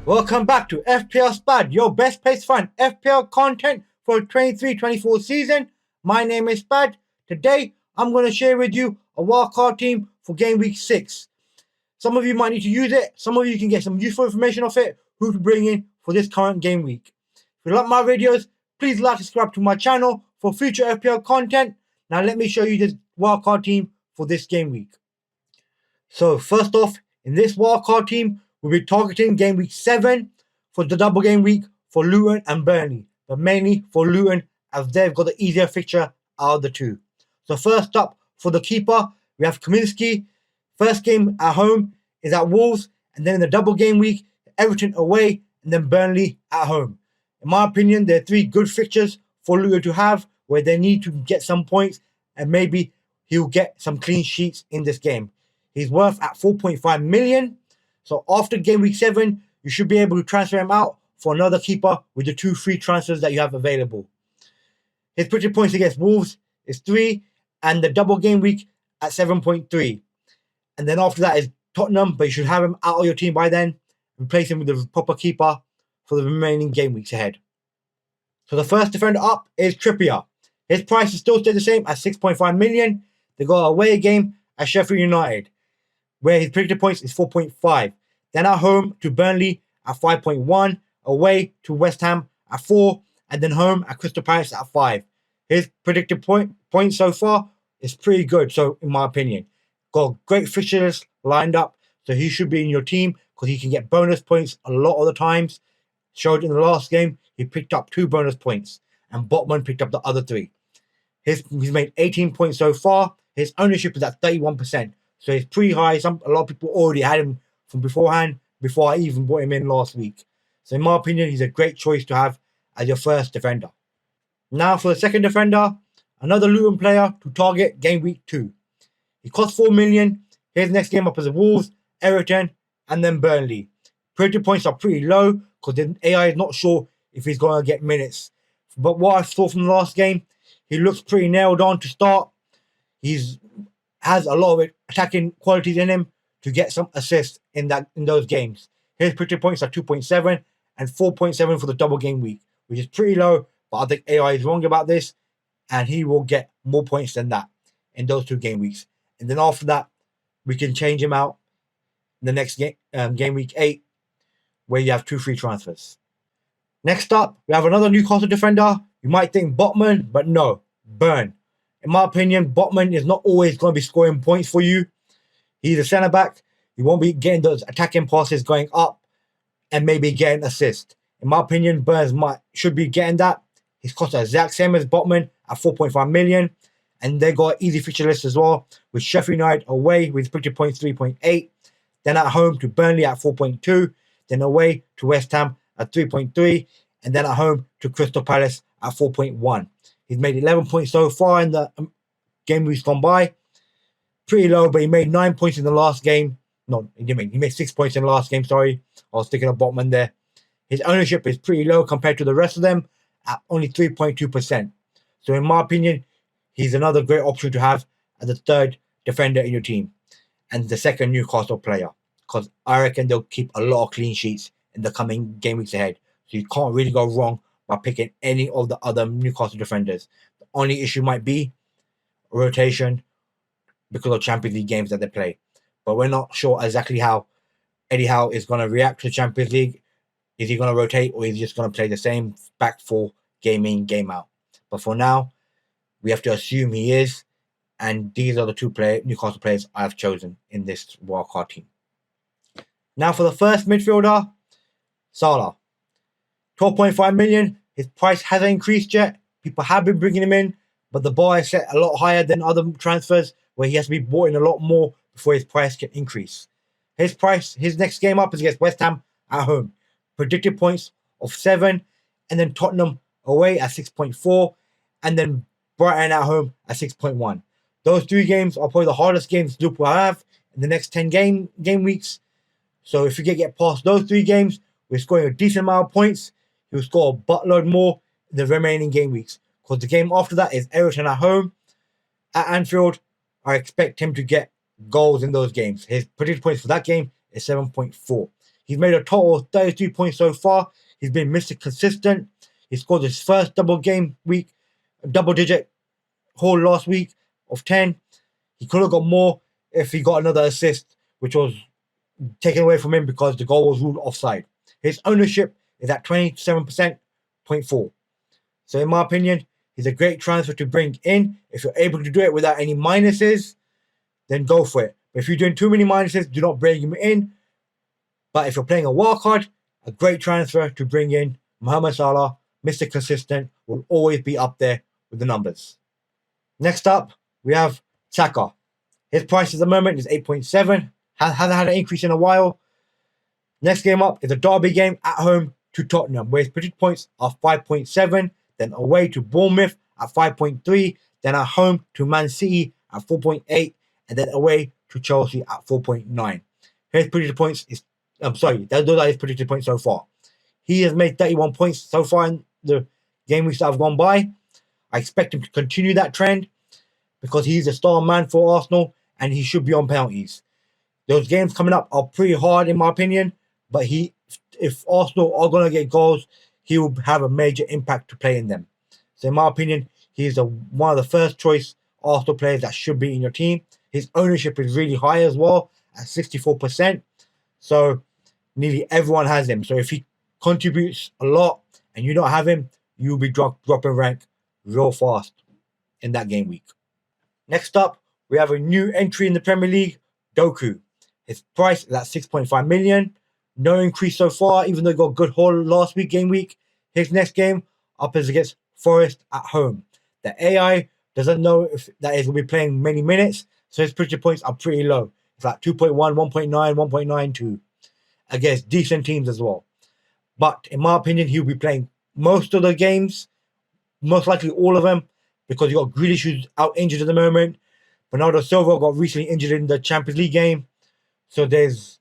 Welcome back to FPL Spad, your best place to find FPL content for the 23-24 season. My name is Spad. Today, I'm going to share with you a wildcard team for game week 6. Some of you might need to use it. Some of you can get some useful information off it, who to bring in for this current game week. If you like my videos, please like and subscribe to my channel for future FPL content. Now let me show you this wildcard team for this game week. So first off, in this wildcard team, we'll be targeting game week 7 for the double game week for Luton and Burnley, but mainly for Luton as they've got the easier fixture out of the two. So first up for the keeper, we have Kaminsky. First game at home is at Wolves, and then in the double game week, Everton away, and then Burnley at home. In my opinion, there are 3 good fixtures for Luton to have where they need to get some points, and maybe he'll get some clean sheets in this game. He's worth at 4.5 million. So after game week 7, you should be able to transfer him out for another keeper with the 2 free transfers that you have available. His predicted points against Wolves is 3, and the double game week at 7.3. And then after that is Tottenham, but you should have him out of your team by then. Replace him with the proper keeper for the remaining game weeks ahead. So the first defender up is Trippier. His price is still stay the same at 6.5 million. They got an away game at Sheffield United, where his predicted points is 4.5. Then at home to Burnley at 5.1, away to West Ham at 4, and then home at Crystal Palace at 5. His predicted points so far is pretty good, so in my opinion. Got great fixtures lined up, so he should be in your team because he can get bonus points a lot of the times. Showed in the last game, he picked up 2 bonus points, and Botman picked up the other 3. He's made 18 points so far. His ownership is at 31%. So it's pretty high. A lot of people already had him from beforehand, before I even brought him in last week. So in my opinion, he's a great choice to have as your first defender. Now for the second defender, another Luton player to target game week 2. He costs 4 million. His next game up is the Wolves, Everton, and then Burnley. Predicted points are pretty low because the AI is not sure if he's going to get minutes. But what I saw from the last game, he looks pretty nailed on to start. He's has a lot of attacking qualities in him to get some assists in those games. His predicted points are 2.7 and 4.7 for the double game week, which is pretty low, but I think AI is wrong about this, and he will get more points than that in those 2 game weeks. And then after that, we can change him out in the next game, game week 8, where you have 2 free transfers. Next up, we have another Newcastle defender. You might think Botman, but no, Burn. In my opinion, Botman is not always going to be scoring points for you. He's a centre-back. He won't be getting those attacking passes going up and maybe getting assists. In my opinion, Burns should be getting that. His cost is the exact same as Botman at 4.5 million. And they got an easy fixture list as well, with Sheffield United away with predicted points 3.8. Then at home to Burnley at 4.2. Then away to West Ham at 3.3. And then at home to Crystal Palace at 4.1. He's made 11 points so far in the game we've gone by. Pretty low, but he made 9 points in the last game. No, he didn't make. He made 6 points in the last game, sorry. I was thinking of Botman there. His ownership is pretty low compared to the rest of them at only 3.2%. So in my opinion, he's another great option to have as the third defender in your team and the second Newcastle player, because I reckon they'll keep a lot of clean sheets in the coming game weeks ahead. So you can't really go wrong by picking any of the other Newcastle defenders. The only issue might be rotation because of Champions League games that they play. But we're not sure exactly how Eddie Howe is going to react to Champions League. Is he going to rotate, or is he just going to play the same back 4 game in, game out? But for now, we have to assume he is. And these are the 2 Newcastle players I have chosen in this wildcard team. Now for the first midfielder, Salah. 12.5 million. His price hasn't increased yet. People have been bringing him in, but the bar is set a lot higher than other transfers where he has to be bought in a lot more before his price can increase. His next game up is against West Ham at home. Predicted points of 7, and then Tottenham away at 6.4, and then Brighton at home at 6.1. Those 3 games are probably the hardest games Liverpool have in the next 10 game weeks. So if you get past those 3 games, we're scoring a decent amount of points. He'll score a buttload more in the remaining game weeks. Because the game after that is Everton at home. At Anfield, I expect him to get goals in those games. His predicted points for that game is 7.4. He's made a total of 33 points so far. He's been Mr. Consistent. He scored his first double-digit haul last week of 10. He could have got more if he got another assist, which was taken away from him because the goal was ruled offside. His ownership is at 27.4. So in my opinion, he's a great transfer to bring in. If you're able to do it without any minuses, then go for it. But if you're doing too many minuses, do not bring him in. But if you're playing a wildcard, a great transfer to bring in. Mohamed Salah, Mr. Consistent, will always be up there with the numbers. Next up, we have Saka. His price at the moment is 8.7. Hasn't had an increase in a while. Next game up is a derby game at home to Tottenham, where his predicted points are 5.7, then away to Bournemouth at 5.3, then at home to Man City at 4.8, and then away to Chelsea at 4.9. His predicted points is, those are his predicted points so far. He has made 31 points so far in the game weeks that have gone by. I expect him to continue that trend because he's a star man for Arsenal and he should be on penalties. Those games coming up are pretty hard in my opinion, but if Arsenal are going to get goals, he will have a major impact to play in them. So in my opinion, he's one of the first choice Arsenal players that should be in your team. His ownership is really high as well at 64%. So nearly everyone has him. So if he contributes a lot and you don't have him, you'll be dropping rank real fast in that game week. Next up, we have a new entry in the Premier League, Doku. His price is at 6.5 million. No increase so far, even though he got a good haul last week, game week. His next game up is against Forest at home. The AI doesn't know if that is going to be playing many minutes, so his predicted points are pretty low. It's like 2.1, 1.9, 1.92 against decent teams as well. But in my opinion, he'll be playing most of the games, most likely all of them, because you got Grealish who's out injured at the moment. Bernardo Silva got recently injured in the Champions League game. So there's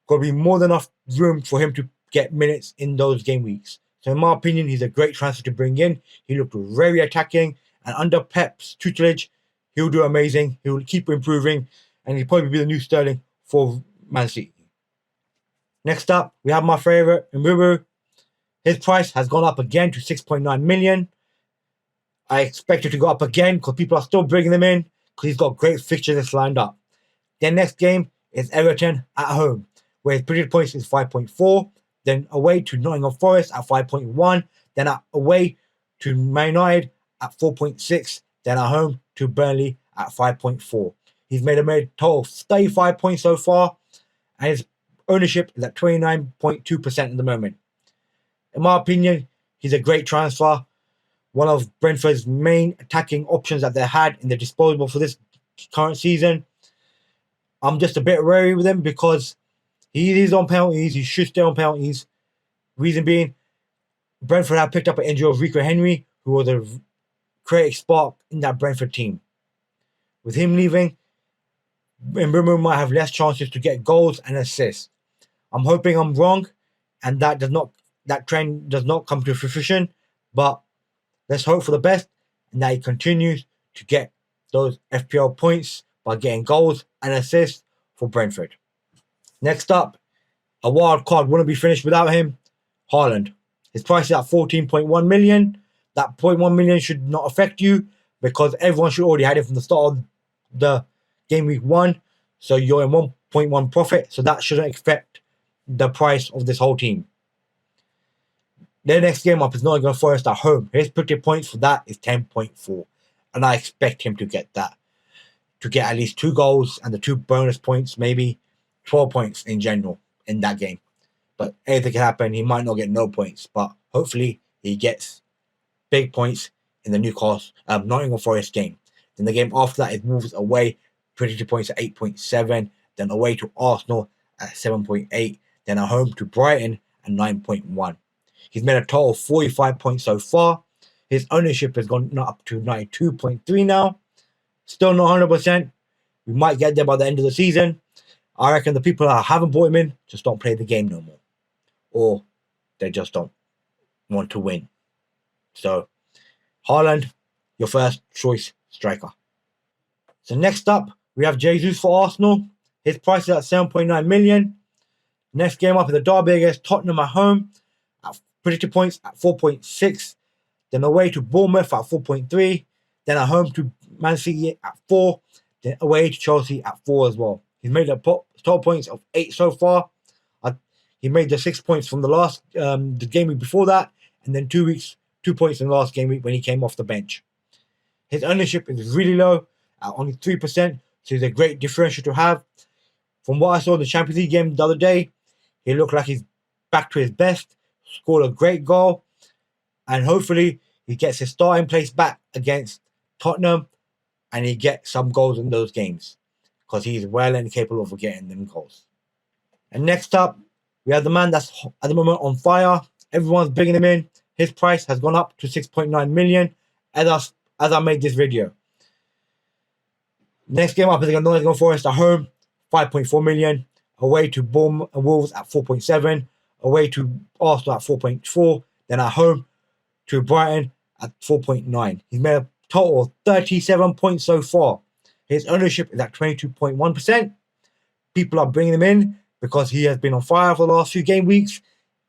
got to be more than enough room for him to get minutes in those game weeks. So in my opinion, he's a great transfer to bring in. He looked very attacking. And under Pep's tutelage, he'll do amazing. He'll keep improving. And he'll probably be the new Sterling for Man City. Next up, we have my favorite, Mbeumo. His price has gone up again to 6.9 million. I expect it to go up again because people are still bringing them in because he's got great fixtures lined up. Their next game is Everton at home, where his predicted points is 5.4, then away to Nottingham Forest at 5.1, then away to Man United at 4.6, then at home to Burnley at 5.4. He's made a total of 35 points so far, and his ownership is at 29.2% at the moment. In my opinion, he's a great transfer. One of Brentford's main attacking options that they had in their disposal for this current season. I'm just a bit wary with him because he is on penalties. He should stay on penalties. Reason being, Brentford have picked up an injury of Rico Henry, who was a creative spark in that Brentford team. With him leaving, Mbeumo might have less chances to get goals and assists. I'm hoping I'm wrong, and that trend does not come to fruition. But let's hope for the best, and that he continues to get those FPL points by getting goals and assists for Brentford. Next up, a wild card wouldn't be finished without him, Haaland. His price is at 14.1 million. That 0.1 million should not affect you because everyone should already have it from the start of the game week 1. So you're in 1.1 profit, so that shouldn't affect the price of this whole team. Their next game up is Nottingham Forest at home. His predicted points for that is 10.4. And I expect him to get that. To get at least 2 goals and the 2 bonus points, maybe 12 points in general in that game. But anything can happen. He might not get no points. But hopefully he gets big points in the Nottingham Forest game. Then the game after that is Wolves away. Predicted points at 8.7. Then away to Arsenal at 7.8. Then at home to Brighton at 9.1. He's made a total of 45 points so far. His ownership has gone up to 92.3 now. Still not 100%. We might get there by the end of the season. I reckon the people that haven't bought him in just don't play the game no more. Or they just don't want to win. So, Haaland, your first choice striker. So next up, we have Jesus for Arsenal. His price is at 7.9 million. Next game up is the derby against Tottenham at home. At predicted points at 4.6. Then away to Bournemouth at 4.3. Then at home to Man City at 4. Then away to Chelsea at 4 as well. He's made the total points of 8 so far. He made the 6 points from the game week before that, and then 2 points in the last game week when he came off the bench. His ownership is really low at only 3%, so he's a great differential to have. From what I saw in the Champions League game the other day, he looked like he's back to his best, scored a great goal, and hopefully he gets his starting place back against Tottenham and he gets some goals in those games because he's well and capable of getting them goals. And next up, we have the man that's at the moment on fire. Everyone's bringing him in. His price has gone up to 6.9 million as I made this video. Next game up is against Nottingham Forest at home, 5.4 million. Away to Bournemouth and Wolves at 4.7. Away to Arsenal at 4.4. Then at home to Brighton at 4.9. He's made a total of 37 points so far. His ownership is at 22.1%. People are bringing him in because he has been on fire for the last few game weeks.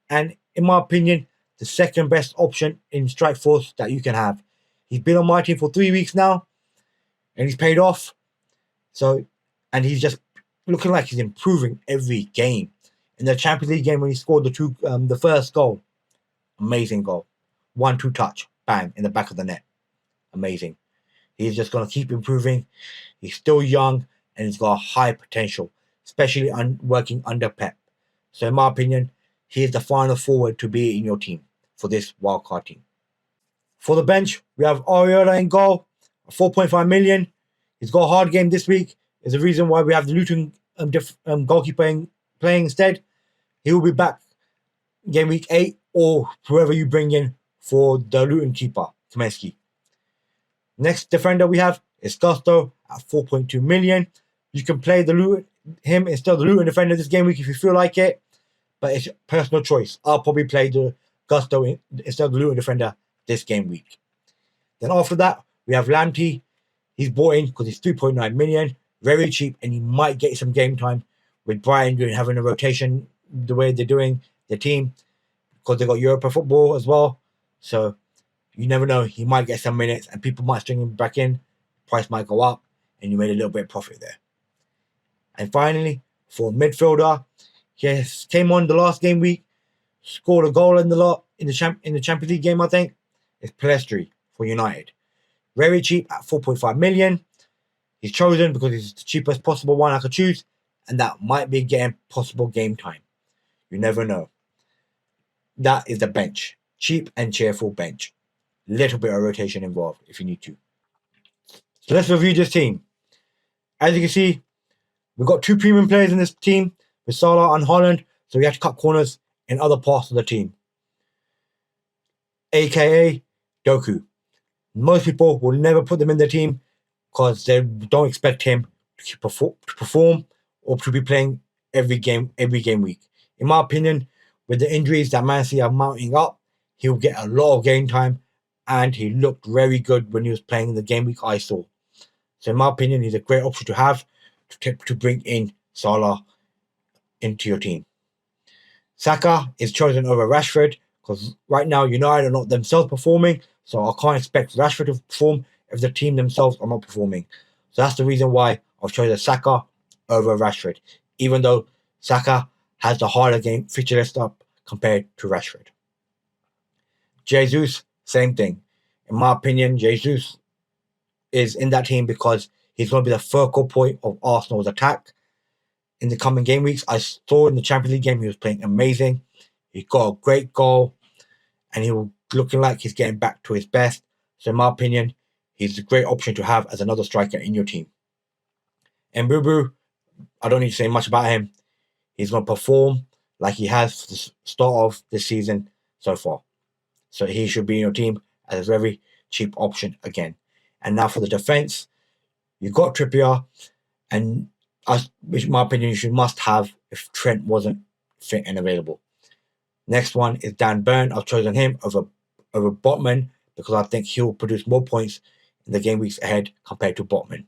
And in my opinion, the second best option in strike force that you can have. He's been on my team for 3 weeks now, and he's paid off. And he's just looking like he's improving every game. In the Champions League game when he scored the first goal, amazing goal. 1-2 touch, bang, in the back of the net. Amazing. He's just going to keep improving. He's still young, and he's got high potential, especially working under Pep. So in my opinion, he is the final forward to be in your team for this wildcard team. For the bench, we have Areola in goal, 4.5 million. He's got a hard game this week. Is the reason why we have the Luton goalkeeper playing instead. He will be back game week 8 or whoever you bring in for the Luton keeper, Kaminsky. Next defender we have is Gusto at 4.2 million. You can play him instead of the Luton defender this game week if you feel like it, but it's personal choice. I'll probably play the Gusto instead of the Luton defender this game week. Then after that, we have Lamptey. He's bought in because he's 3.9 million, very cheap, and he might get some game time with Brighton having a rotation the way they're doing their team because they got Europa football as well. So you never know, he might get some minutes and people might string him back in. Price might go up, and you made a little bit of profit there. And finally, for midfielder, he came on the last game week, scored a goal in the Champions League game, I think. It's Pelestri for United. Very cheap at 4.5 million. He's chosen because he's the cheapest possible one I could choose, and that might be getting possible game time. You never know. That is the bench. Cheap and cheerful bench. Little bit of rotation involved if you need to. So let's review this team. As you can see, we've got 2 premium players in this team with Salah and Haaland, so we have to cut corners in other parts of the team. AKA Doku. Most people will never put them in their team because they don't expect him to perform or to be playing every game week. In my opinion, with the injuries that Man City are mounting up, he'll get a lot of game time, and he looked very good when he was playing in the game week I saw. So in my opinion, he's a great option to have to bring in Salah into your team. Saka is chosen over Rashford because right now United are not themselves performing, so I can't expect Rashford to perform if the team themselves are not performing. So that's the reason why I've chosen Saka over Rashford, even though Saka has the harder game feature list up compared to Rashford. Jesus, same thing. In my opinion, Jesus is in that team because he's going to be the focal point of Arsenal's attack in the coming game weeks. I saw in the Champions League game he was playing amazing. He got a great goal, and he was looking like he's getting back to his best. So in my opinion, he's a great option to have as another striker in your team. And Mbubu, I don't need to say much about him. He's going to perform like he has for the start of this season so far. So he should be in your team as a very cheap option again. And now for the defense, you've got Trippier, and in my opinion, you should must have if Trent wasn't fit and available. Next one is Dan Burn. I've chosen him over Botman because I think he'll produce more points in the game weeks ahead compared to Botman.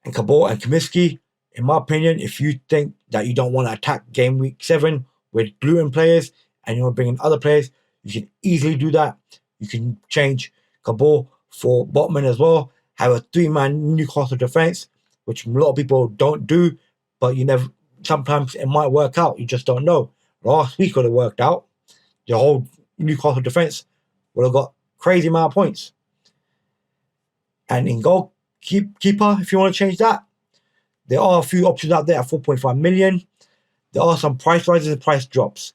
And Cabot and Kaminsky, In my opinion, if you think that you don't want to attack game week 7 with gluing players and you want to bring in other players, you can easily do that. You can change Cabal for Botman as well. Have a 3-man Newcastle defense, which a lot of people don't do, but you never. Sometimes it might work out. You just don't know. Last week would have worked out. The whole Newcastle defense would have got crazy amount of points. And in goalkeeper, if you want to change that, there are a few options out there at 4.5 million. There are some price rises and price drops.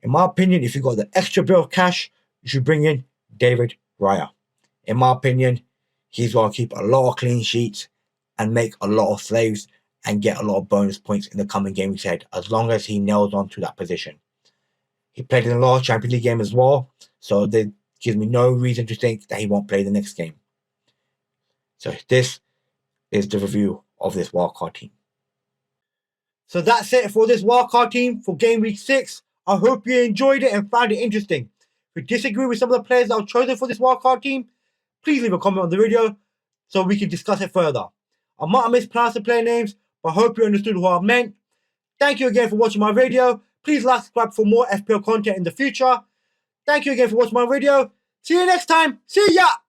In my opinion, if you've got the extra bit of cash, you should bring in David Raya. In my opinion, he's going to keep a lot of clean sheets and make a lot of saves and get a lot of bonus points in the coming games ahead, as long as he nails on to that position. He played in the last Champions League game as well, so that gives me no reason to think that he won't play the next game. So this is the review of this wildcard team. So that's it for this wildcard team for game week 6. I hope you enjoyed it and found it interesting. If you disagree with some of the players that I've chosen for this wildcard team, please leave a comment on the video so we can discuss it further. I might have mispronounced the player names, but I hope you understood what I meant. Thank you again for watching my video. Please like, subscribe for more FPL content in the future. Thank you again for watching my video. See you next time. See ya!